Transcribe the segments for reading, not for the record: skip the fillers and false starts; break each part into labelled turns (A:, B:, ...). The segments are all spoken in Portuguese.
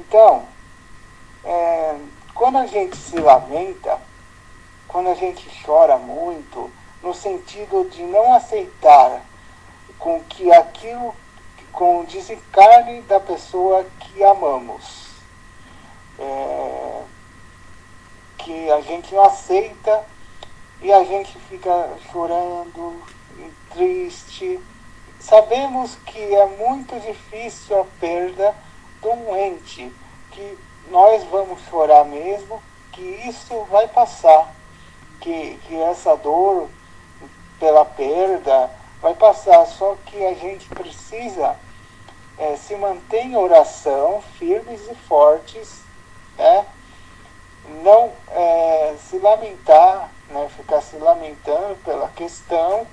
A: Então, quando a gente se lamenta, quando a gente chora muito, no sentido de não aceitar com que aquilo, com o desencarne da pessoa que amamos, que a gente não aceita e a gente fica chorando, triste. Sabemos que é muito difícil a perda de um ente, que nós vamos chorar mesmo, que isso vai passar, que essa dor pela perda vai passar, só que a gente precisa se manter em oração, firmes e fortes, né? Não se lamentar, né? Ficar se lamentando pela questão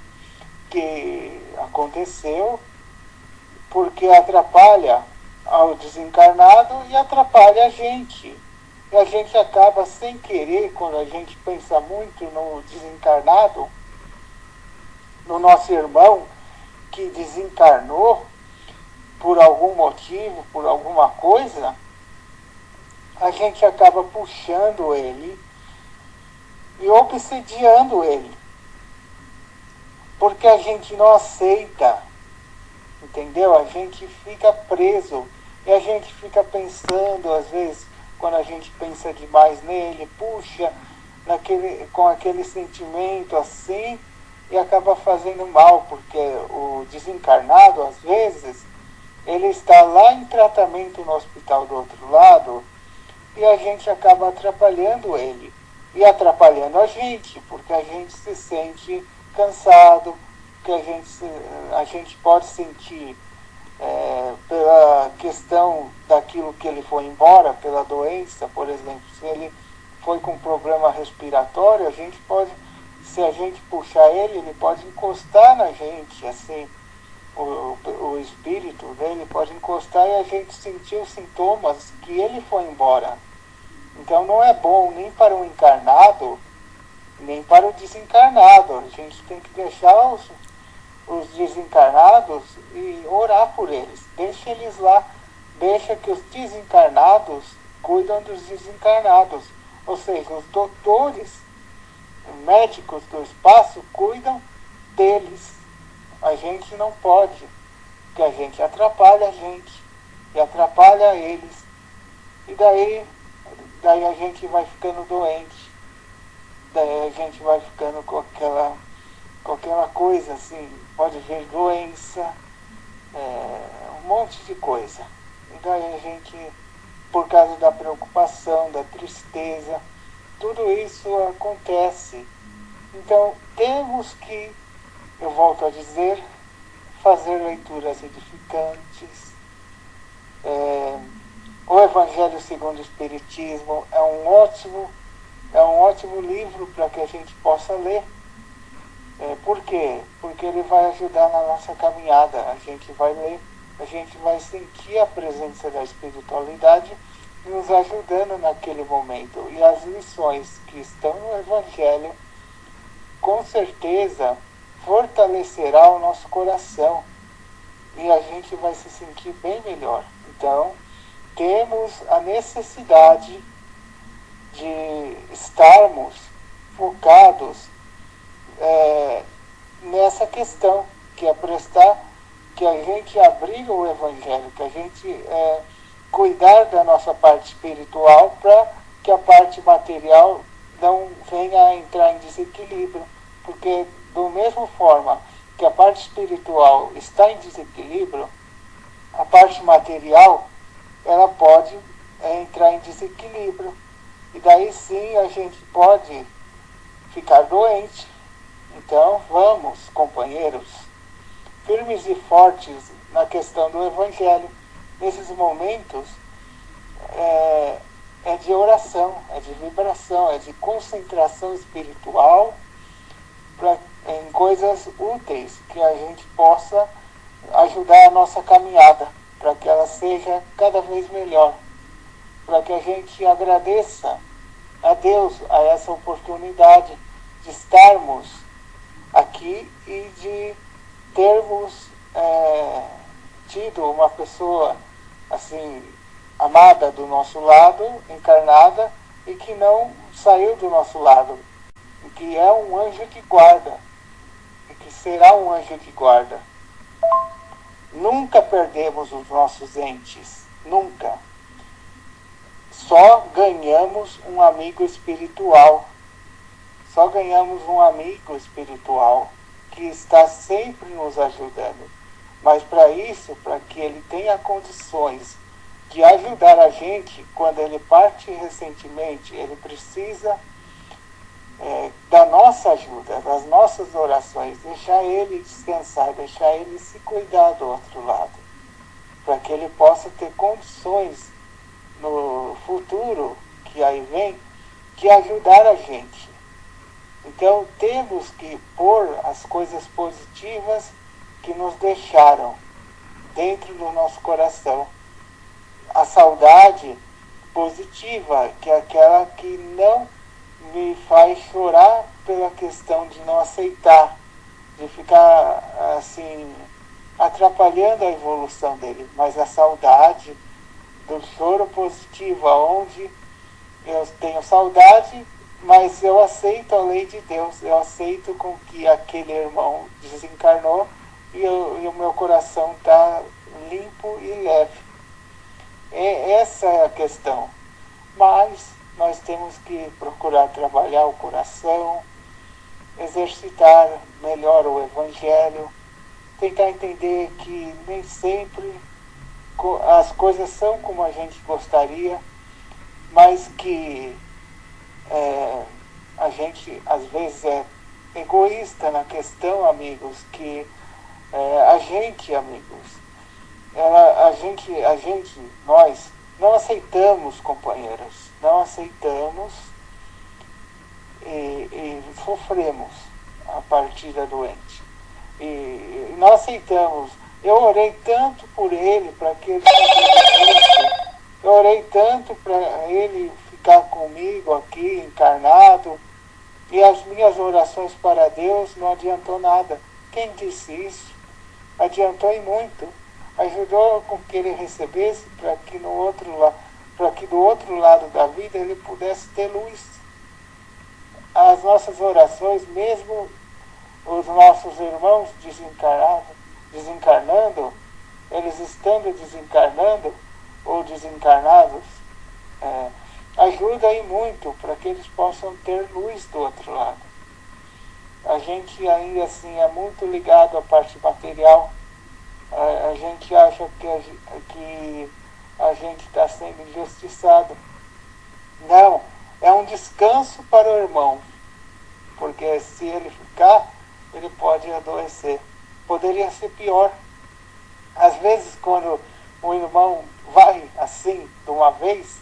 A: que aconteceu, porque atrapalha ao desencarnado e atrapalha a gente. E a gente acaba sem querer, quando a gente pensa muito no desencarnado, no nosso irmão que desencarnou por algum motivo, por alguma coisa, a gente acaba puxando ele e obsediando ele. Porque a gente não aceita, entendeu? A gente fica preso e a gente fica pensando, às vezes, quando a gente pensa demais nele, puxa, com aquele sentimento assim, e acaba fazendo mal, porque o desencarnado, às vezes, ele está lá em tratamento no hospital do outro lado e a gente acaba atrapalhando ele e atrapalhando a gente, porque a gente se sente cansado, que a gente pode sentir pela questão daquilo que ele foi embora, pela doença, por exemplo, se ele foi com problema respiratório, a gente pode, se a gente puxar ele, ele pode encostar na gente, assim, o espírito dele pode encostar e a gente sentir os sintomas que ele foi embora. Então não é bom nem para o encarnado, nem para o desencarnado. A gente tem que deixar os desencarnados e orar por eles. Deixa eles lá. Deixa que os desencarnados cuidam dos desencarnados. Ou seja, os doutores, médicos do espaço cuidam deles. A gente não pode, porque a gente atrapalha a gente e atrapalha eles. E daí a gente vai ficando doente. Daí a gente vai ficando com aquela coisa assim, pode vir doença, um monte de coisa. E daí a gente, por causa da preocupação, da tristeza, tudo isso acontece. Então temos que, eu volto a dizer, fazer leituras edificantes. O Evangelho segundo o Espiritismo é um ótimo livro para que a gente possa ler. Por quê? Porque ele vai ajudar na nossa caminhada. A gente vai ler, a gente vai sentir a presença da espiritualidade nos ajudando naquele momento. E as lições que estão no Evangelho, com certeza, fortalecerá o nosso coração. E a gente vai se sentir bem melhor. Então, temos a necessidade de estarmos focados nessa questão, que é prestar, que a gente abrir o Evangelho, que a gente cuidar da nossa parte espiritual para que a parte material não venha a entrar em desequilíbrio. Porque, do mesmo forma que a parte espiritual está em desequilíbrio, a parte material ela pode entrar em desequilíbrio. E daí sim a gente pode ficar doente. Então vamos, companheiros, firmes e fortes na questão do Evangelho. Nesses momentos é de oração, é de vibração, é de concentração espiritual em coisas úteis que a gente possa ajudar a nossa caminhada, para que ela seja cada vez melhor, para que a gente agradeça a Deus a essa oportunidade de estarmos aqui e de termos tido uma pessoa assim amada do nosso lado, encarnada, e que não saiu do nosso lado, e que é um anjo de guarda, e que será um anjo de guarda. Nunca perdemos os nossos entes, nunca. Só ganhamos um amigo espiritual. Só ganhamos um amigo espiritual que está sempre nos ajudando. Mas para isso, para que ele tenha condições de ajudar a gente, quando ele parte recentemente, ele precisa da nossa ajuda, das nossas orações, deixar ele descansar, deixar ele se cuidar do outro lado, para que ele possa ter condições no futuro, que aí vem, de ajudar a gente. Então temos que pôr as coisas positivas que nos deixaram dentro do nosso coração. A saudade positiva, que é aquela que não me faz chorar pela questão de não aceitar, de ficar assim atrapalhando a evolução dele, mas a saudade do choro positivo, onde eu tenho saudade, mas eu aceito a lei de Deus, eu aceito com que aquele irmão desencarnou e o meu coração está limpo e leve. Essa é a questão. Mas nós temos que procurar trabalhar o coração, exercitar melhor o Evangelho, tentar entender que nem sempre as coisas são como a gente gostaria, mas que a gente às vezes é egoísta na questão, amigos, que a gente, amigos, nós não aceitamos companheiros, não aceitamos e sofremos a partida doente. E não aceitamos. Eu orei tanto por ele, para que ele sobrevivesse. Eu orei tanto para ele ficar comigo aqui, encarnado. E as minhas orações para Deus não adiantou nada. Quem disse isso? Adiantou e muito. Ajudou com que ele recebesse para que do outro lado da vida ele pudesse ter luz. As nossas orações, mesmo os nossos irmãos desencarnando, eles estando desencarnando ou desencarnados, ajuda aí muito para que eles possam ter luz do outro lado. A gente ainda assim é muito ligado à parte material. A gente acha que a gente está sendo injustiçado. Não, é um descanso para o irmão, porque se ele ficar, ele pode adoecer. Poderia ser pior. Às vezes, quando o irmão vai assim, de uma vez,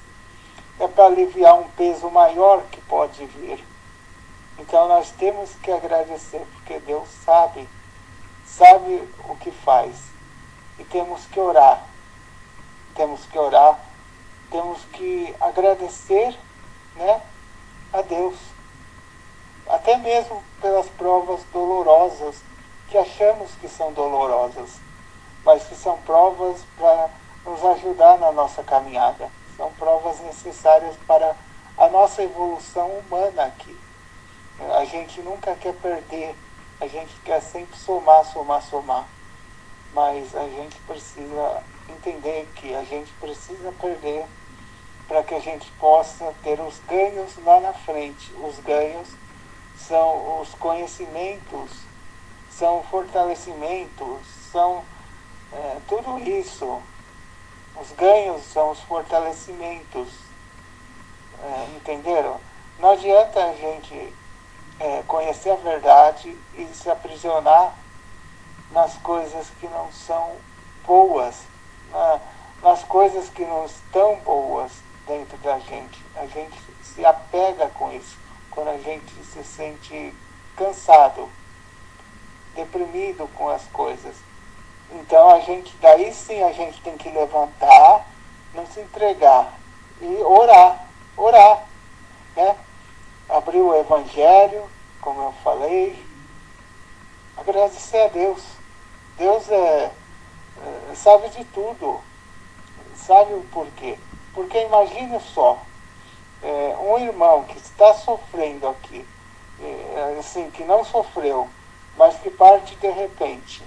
A: é para aliviar um peso maior que pode vir. Então nós temos que agradecer, porque Deus sabe o que faz. E temos que orar, temos que agradecer, né, a Deus. Até mesmo pelas provas dolorosas, que achamos que são dolorosas, mas que são provas para nos ajudar na nossa caminhada. São provas necessárias para a nossa evolução humana aqui. A gente nunca quer perder, a gente quer sempre somar. Mas a gente precisa entender que a gente precisa perder para que a gente possa ter os ganhos lá na frente. Os ganhos são os conhecimentos, são fortalecimentos, são tudo isso. Os ganhos são os fortalecimentos. Entenderam? Não adianta a gente conhecer a verdade e se aprisionar nas coisas que não são boas, nas coisas que não estão boas dentro da gente. A gente se apega com isso quando a gente se sente cansado, deprimido com as coisas. Então daí sim a gente tem que levantar, não se entregar e orar, né? Abrir o Evangelho, como eu falei, agradecer a Deus. Deus sabe de tudo. Sabe o porquê? Porque imagine só, um irmão que está sofrendo aqui, assim, que não sofreu, mas que parte de repente.